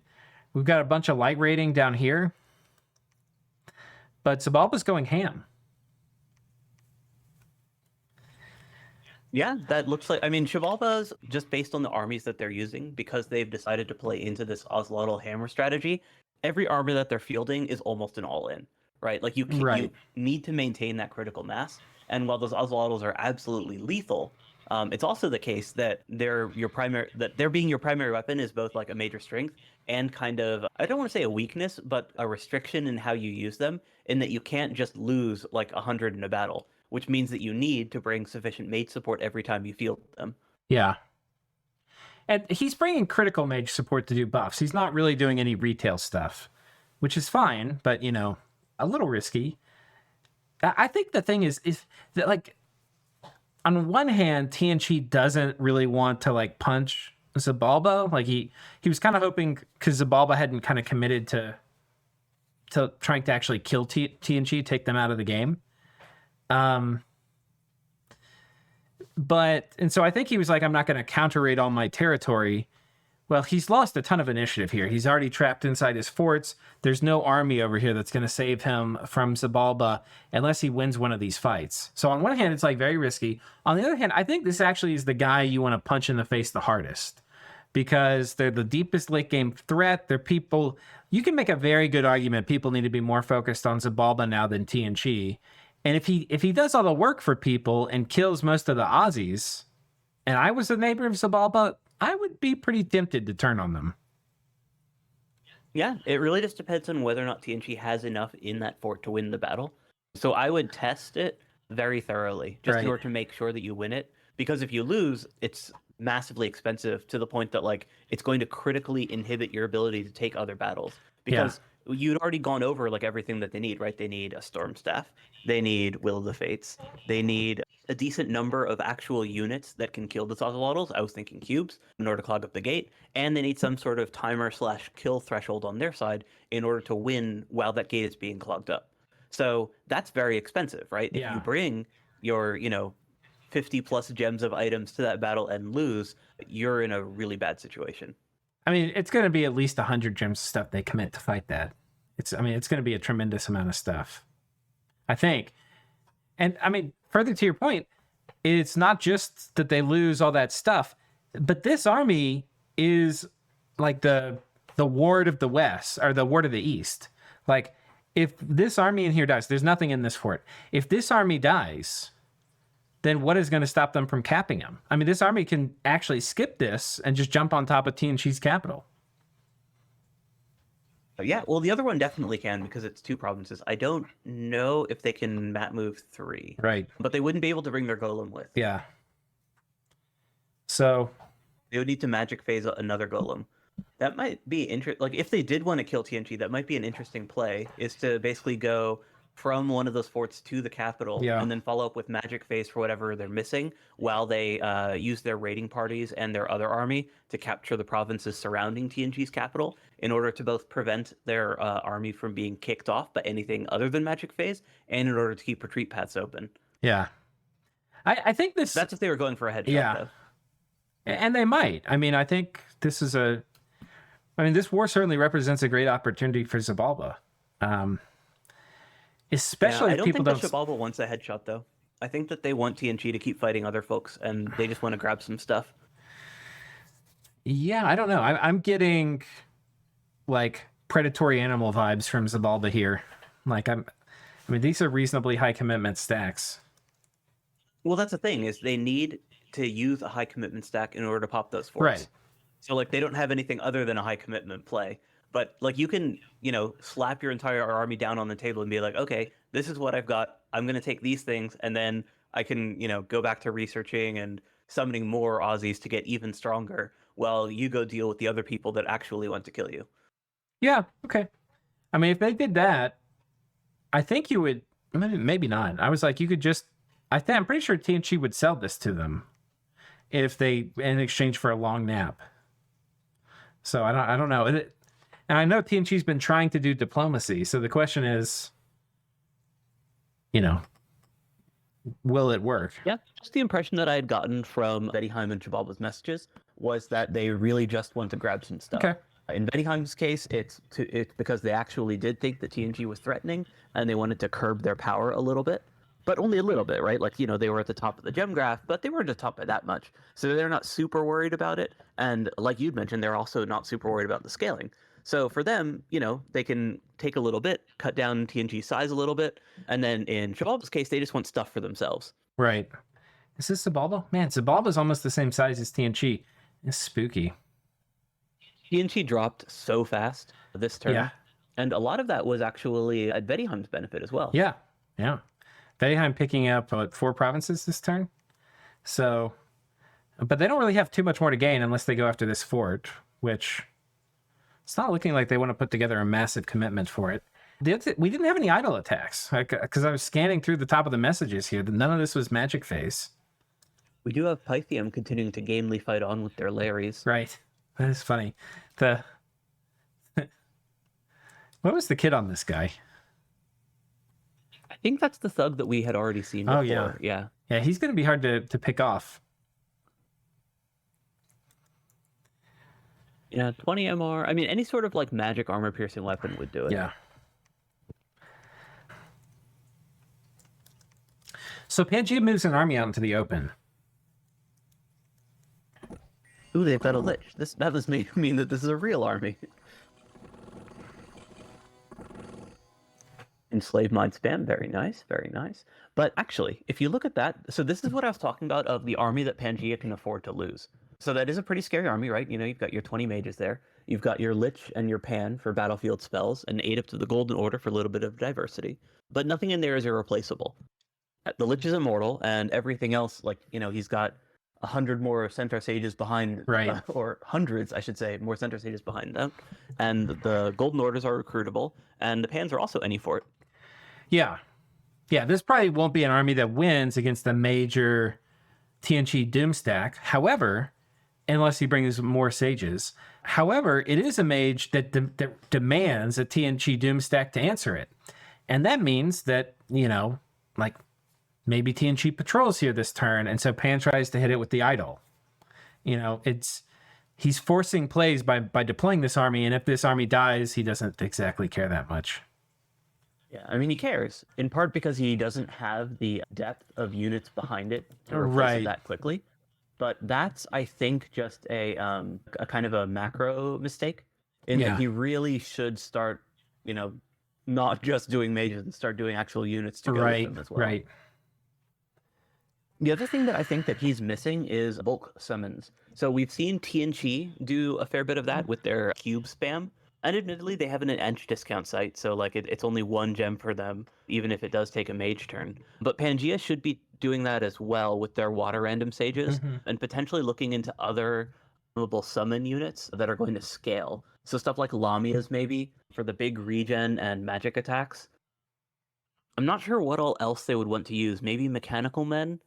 we've got a bunch of light rating down here, but Xibalba's going ham. Yeah, that looks like. I mean, Xibalba's just based on the armies that they're using because they've decided to play into this Ocelotl hammer strategy. Every army that they're fielding is almost an all-in, right? Like Right. you need to maintain that critical mass. And while those Ocelotls are absolutely lethal, it's also the case that they're being your primary weapon is both like a major strength and kind of, I don't want to say a weakness, but a restriction in how you use them, in that you can't just lose like 100 in a battle, which means that you need to bring sufficient mage support every time you field them. Yeah. And he's bringing critical mage support to do buffs. He's not really doing any retail stuff, which is fine, but, a little risky. I think the thing is that, like, on one hand, TNG doesn't really want to, like, punch Xibalba. Like, he was kind of hoping, because Xibalba hadn't kind of committed to trying to actually kill TNG, take them out of the game. And so I think he was like, I'm not going to counter raid all my territory. Well, he's lost a ton of initiative here. He's already trapped inside his forts. There's no army over here that's going to save him from Xibalba unless he wins one of these fights. So on one hand, it's like very risky. On the other hand, I think this actually is the guy you want to punch in the face the hardest, because they're the deepest late game threat. They're people. You can make a very good argument people need to be more focused on Xibalba now than TNG. And if he does all the work for people and kills most of the Aussies, and I was a neighbor of Xibalba, I would be pretty tempted to turn on them. Yeah, it really just depends on whether or not TNG has enough in that fort to win the battle. So I would test it very thoroughly, just in order to make sure that you win it. Because if you lose, it's massively expensive, to the point that, like, it's going to critically inhibit your ability to take other battles. Because you'd already gone over, like, everything that they need, right? They need a storm staff, they need Will of the Fates, they need a decent number of actual units that can kill the Ocelotls. I was thinking cubes in order to clog up the gate, and they need some sort of timer/kill threshold on their side in order to win while that gate is being clogged up. So that's very expensive, right? If you bring your, 50 plus gems of items to that battle and lose, you're in a really bad situation. I mean, it's going to be at least 100 gems of stuff they commit to fight that. It's going to be a tremendous amount of stuff, I think. And I mean, further to your point, it's not just that they lose all that stuff, but this army is like the ward of the West, or the ward of the East. Like, if this army in here dies, there's nothing in this fort. If this army dies, then what is going to stop them from capping him? I mean, this army can actually skip this and just jump on top of TNG's capital. Yeah, well, the other one definitely can, because it's 2 provinces. I don't know if they can map move 3. Right. But they wouldn't be able to bring their golem with. Yeah. So they would need to magic phase another golem. That might be interesting. Like, if they did want to kill TNG, that might be an interesting play, is to basically go from one of those forts to the capital, and then follow up with magic phase for whatever they're missing, while they use their raiding parties and their other army to capture the provinces surrounding TNG's capital, in order to both prevent their army from being kicked off by anything other than magic phase, and in order to keep retreat paths open. Yeah. I think this... That's if they were going for a headshot, though. And they might. I mean, I think this is this war certainly represents a great opportunity for Xibalba. Especially if people don't... I don't think that Xibalba wants a headshot, though. I think that they want TNG to keep fighting other folks, and they just want to grab some stuff. Yeah, I don't know. I'm getting, like, predatory animal vibes from Xibalba here. Like, these are reasonably high commitment stacks. Well, that's the thing, is they need to use a high commitment stack in order to pop those forts. Right. So, like, they don't have anything other than a high commitment play. But, like, you can, slap your entire army down on the table and be like, okay, this is what I've got. I'm going to take these things, and then I can, go back to researching and summoning more Aussies to get even stronger, while you go deal with the other people that actually want to kill you. Yeah, okay. I mean, if they did that, I think you would... Maybe not. I was like, you could just... I'm pretty sure TNG would sell this to them if they... in exchange for a long nap. So I don't know. And I know TNG's been trying to do diplomacy, so the question is, will it work? Yeah, just the impression that I had gotten from Bettyheim and Xibalba's messages was that they really just want to grab some stuff. Okay. In Bettyheim's case, it's because they actually did think that TNG was threatening, and they wanted to curb their power a little bit. but only a little bit, right? Like, they were at the top of the gem graph, but they weren't at the top by that much. So they're not super worried about it. And like you'd mentioned, they're also not super worried about the scaling. So for them, they can take a little bit, cut down TNG size a little bit, and then in Xibalba's case, they just want stuff for themselves. Right. Is this Xibalba? Man, Xibalba's almost the same size as TNG. It's spooky. TNG dropped so fast this turn. Yeah. And a lot of that was actually at Bettyheim's benefit as well. Yeah. Yeah. Bettyheim picking up 4 provinces this turn. So, but they don't really have too much more to gain unless they go after this fort, which it's not looking like they want to put together a massive commitment for it. We didn't have any idle attacks because I was scanning through the top of the messages here. None of this was magic phase. We do have Pythium continuing to gamely fight on with their Larrys. Right. That is funny. What was the kid on this guy? I think that's the thug that we had already seen before. Oh, yeah. Yeah. Yeah, he's going to be hard to pick off. Yeah, 20 MR. I mean, any sort of like magic armor piercing weapon would do it. Yeah. So Pangaea moves an army out into the open. Ooh, they've got a lich. That does mean that this is a real army. Enslaved mind spam, very nice, very nice. But actually, if you look at that, so this is what I was talking about of the army that Pangaea can afford to lose. So that is a pretty scary army, right? You've got your 20 mages there. You've got your Lich and your Pan for battlefield spells, and 8 up to the Golden Order for a little bit of diversity. But nothing in there is irreplaceable. The Lich is immortal, and everything else, like, he's got 100 more Centaur Sages behind, right? Or hundreds, I should say, more Centaur Sages behind them. And the Golden Orders are recruitable, and the Pans are also any fort. Yeah. Yeah, this probably won't be an army that wins against the major TNG Doomstack. However, unless he brings more sages. However, it is a mage that demands a TNG Doomstack to answer it. And that means that, like maybe TNG patrols here this turn, and so Pan tries to hit it with the idol. He's forcing plays by deploying this army, and if this army dies, he doesn't exactly care that much. Yeah, I mean, he cares, in part because he doesn't have the depth of units behind it to replace it that quickly. But that's, I think, just a kind of a macro mistake, in that he really should start, not just doing mages and start doing actual units to go with them as well. Right. The other thing that I think that he's missing is bulk summons. So we've seen TNG do a fair bit of that with their cube spam. And admittedly, they have an inch discount site, so like it's only 1 gem for them, even if it does take a mage turn. But Pangaea should be doing that as well with their water random sages, and potentially looking into other movable summon units that are going to scale. So stuff like Lamias maybe for the big regen and magic attacks. I'm not sure what all else they would want to use. Maybe mechanical men.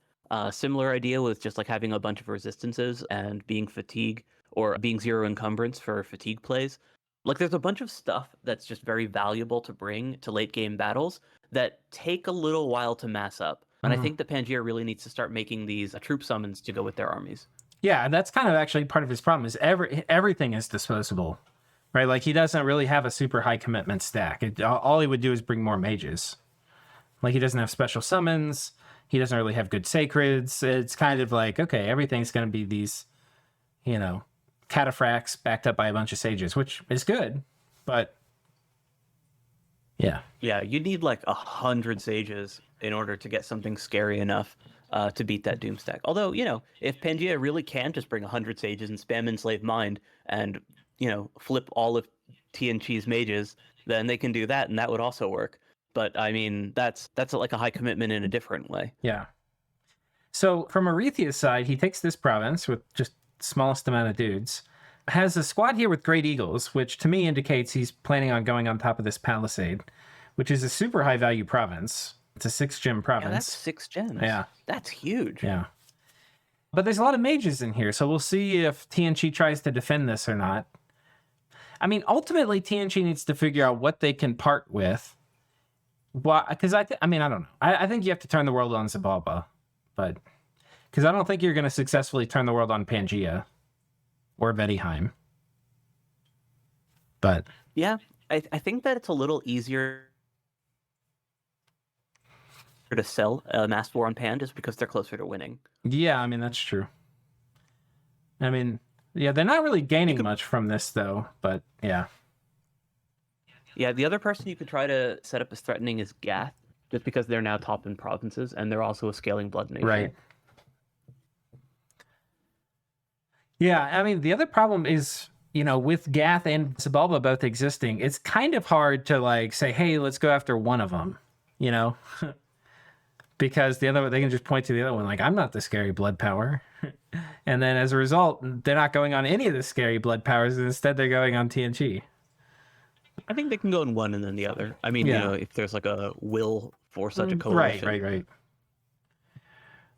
Similar idea with just like having a bunch of resistances and being fatigue, or being 0 encumbrance for fatigue plays. Like, there's a bunch of stuff that's just very valuable to bring to late game battles that take a little while to mass up. And I think that Pangaea really needs to start making these troop summons to go with their armies. Yeah, and that's kind of actually part of his problem is everything is disposable, right? Like, he doesn't really have a super high commitment stack. All he would do is bring more mages. Like, he doesn't have special summons. He doesn't really have good sacreds. It's kind of like, okay, everything's going to be these, cataphracts backed up by a bunch of sages, which is good, but yeah, you need like 100 sages in order to get something scary enough to beat that Doomstack. Although, if Pangaea really can just bring 100 sages and spam Enslaved Mind and flip all of TNG's mages, then they can do that, and that would also work. But I mean, that's like a high commitment in a different way. Yeah. So from Erythia's side, he takes this province with just smallest amount of dudes, has a squad here with Great Eagles, which to me indicates he's planning on going on top of this palisade, which is a super high value province. It's a 6 gem province. Yeah, that's 6 gems. Yeah. That's huge. Yeah. But there's a lot of mages in here, so we'll see if TNG tries to defend this or not. I mean, ultimately, TNG needs to figure out what they can part with. Why? Because I don't know. I think you have to turn the world on Xibalba, but because I don't think you're going to successfully turn the world on Pangaea or Bettyheim. But yeah, I think that it's a little easier to sell a Mass War on Pan just because they're closer to winning. Yeah, I mean, that's true. I mean, yeah, they're not really gaining much from this, though, but yeah. Yeah, the other person you could try to set up as threatening is Gath, just because they're now top in provinces, and they're also a scaling blood nation. Right. Yeah, I mean, the other problem is, with Gath and Xibalba both existing, it's kind of hard to, like, say, hey, let's go after one of them, because the other, they can just point to the other one, like, I'm not the scary blood power. And then as a result, they're not going on any of the scary blood powers, and instead they're going on TNG. I think they can go in one and then the other. I mean, if there's like a will for such a coalition. Right.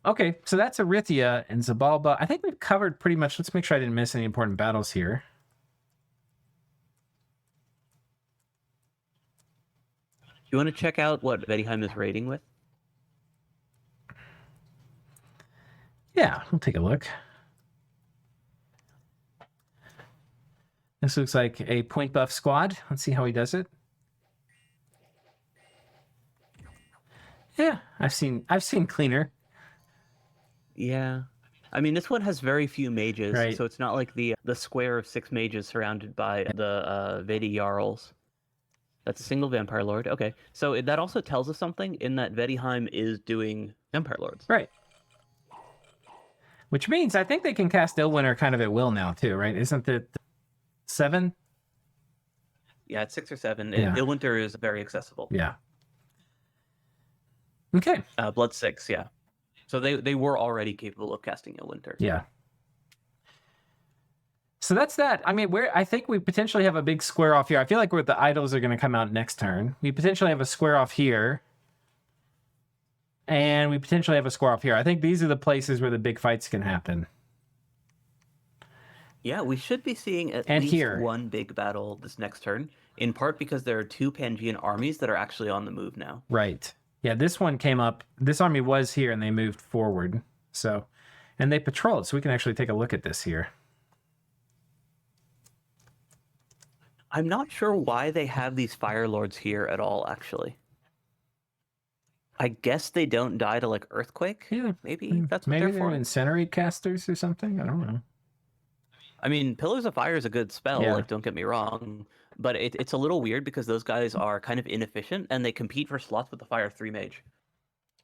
Okay, so that's Erythia and Xibalba. I think we've covered pretty much. Let's make sure I didn't miss any important battles here. You want to check out what Vedheim is raiding with? Yeah, we'll take a look. This looks like a point buff squad. Let's see how he does it. Yeah, I've seen cleaner. Yeah. I mean, this one has very few mages, Right. so it's not like the square of 6 mages surrounded by the Vedi Jarls. That's a single Vampire Lord. Okay, so that also tells us something in that Vedheim is doing Vampire Lords. Right. Which means I think they can cast Illwinter kind of at will now too, right? Isn't it 7? Yeah, it's 6 or 7. Yeah. Illwinter is very accessible. Yeah. Okay. Blood 6, yeah. So they were already capable of casting Illwinter. Yeah. So that's that. I mean, I think we potentially have a big square off here. I feel like the idols are going to come out next turn. We potentially have a square off here. And we potentially have a square off here. I think these are the places where the big fights can happen. Yeah, we should be seeing at least one big battle this next turn, in part because there are 2 Pangaean armies that are actually on the move now. Right. Yeah, this one came up. This army was here and they moved forward. So, and they patrolled, so we can actually take a look at this here. I'm not sure why they have these Fire Lords here at all, actually. I guess they don't die to, like, Earthquake? Yeah. Maybe that's what they're for? Maybe they're Incinerate casters or something? I don't know. I mean, Pillars of Fire is a good spell, like, don't get me wrong. But it's a little weird because those guys are kind of inefficient, and they compete for slots with the Fire 3 Mage.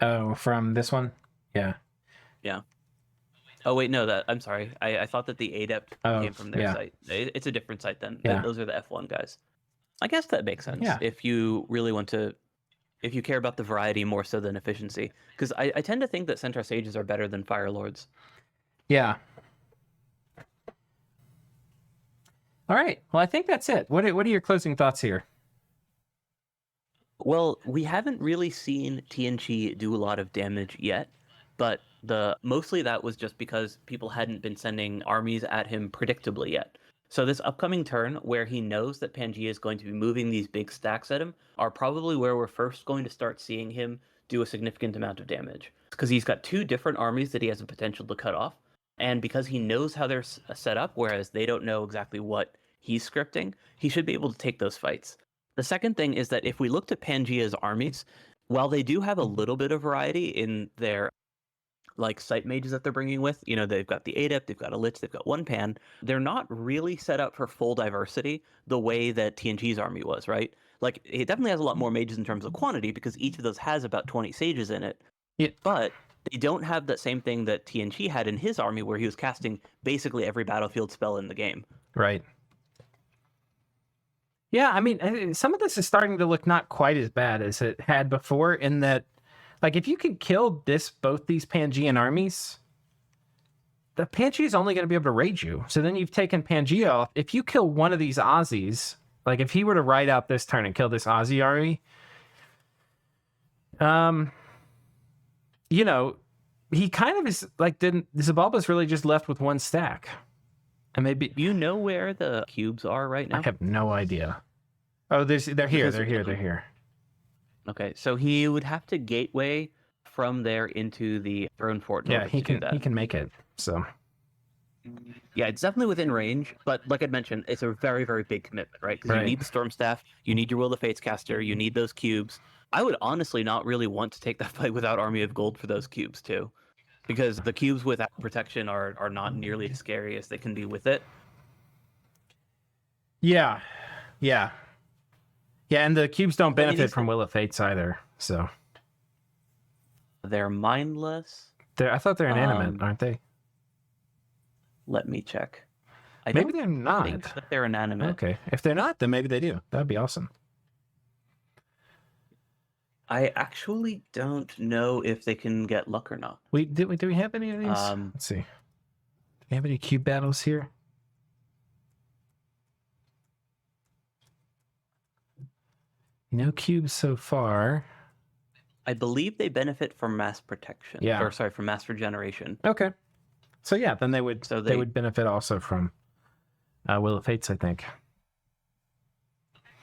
Oh, from this one? Yeah. Yeah. Oh, wait, no, I'm sorry. I thought that the Adept came from their site. It's a different site then. Yeah. Those are the F1 guys. I guess that makes sense if you really want to... If you care about the variety more so than efficiency. Because I tend to think that Centaur Sages are better than Fire Lords. Yeah. All right. Well, I think that's it. What are your closing thoughts here? Well, we haven't really seen TNG do a lot of damage yet, but mostly that was just because people hadn't been sending armies at him predictably yet. So this upcoming turn, where he knows that Pangaea is going to be moving these big stacks at him, are probably where we're first going to start seeing him do a significant amount of damage. Because he's got 2 different armies that he has the potential to cut off, and because he knows how they're set up, whereas they don't know exactly what he's scripting, he should be able to take those fights. The second thing is that if we looked at Pangaea's armies, while they do have a little bit of variety in their like site mages that they're bringing with, they've got the Adept, they've got a Lich, they've got one Pan, they're not really set up for full diversity the way that TNG's army was, right? Like, it definitely has a lot more mages in terms of quantity because each of those has about 20 sages in it. Yeah. But they don't have that same thing that TNG had in his army where he was casting basically every battlefield spell in the game. Right. Yeah, I mean, some of this is starting to look not quite as bad as it had before, in that, like, if you could kill both these Pangaean armies, the Pangaea is only going to be able to raid you. So then you've taken Pangaea off. If you kill one of these Aussies, like if he were to ride out this turn and kill this Aussie army, he kind of is like, Xibalba's really just left with one stack. And maybe... Do you know where the cubes are right now? I have no idea. Oh, they're here. Okay, so he would have to gateway from there into the throne fort. Yeah, he can make it. So yeah, it's definitely within range, but like I mentioned, it's a very, very big commitment, right? Because you need the Storm Staff, you need your Will of the Fates caster, you need those cubes. I would honestly not really want to take that fight without Army of Gold for those cubes too, because the cubes without protection are not nearly as scary as they can be with it. Yeah. Yeah. Yeah, and the cubes don't I mean, benefit from Will of Fates either. So they're mindless. I thought they're inanimate, aren't they? Let me check. I Maybe don't they're not. think that they're inanimate. Okay. If they're not, then maybe they do. That'd be awesome. I actually don't know if they can get luck or not. Do we have any of these? Let's see. Do we have any cube battles here? No cubes so far. I believe they benefit from mass protection. Yeah. Or sorry, from mass regeneration. Okay. So yeah, then they would So they would benefit also from Will of Fates, I think.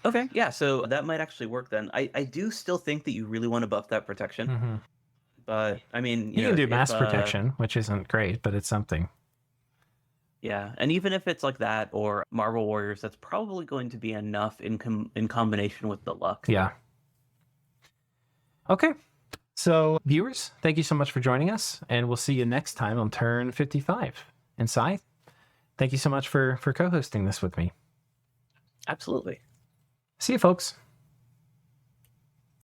Okay, yeah, so that might actually work then. I do still think that you really want to buff that protection. Mm-hmm. But I mean, You know, can do if, mass protection, which isn't great, but it's something. Yeah, and even if it's like that or Marvel Warriors, that's probably going to be enough in combination with the luck. Yeah. Okay. So, viewers, thank you so much for joining us, and we'll see you next time on Turn 55. And Sai, thank you so much for co-hosting this with me. Absolutely. See you, folks.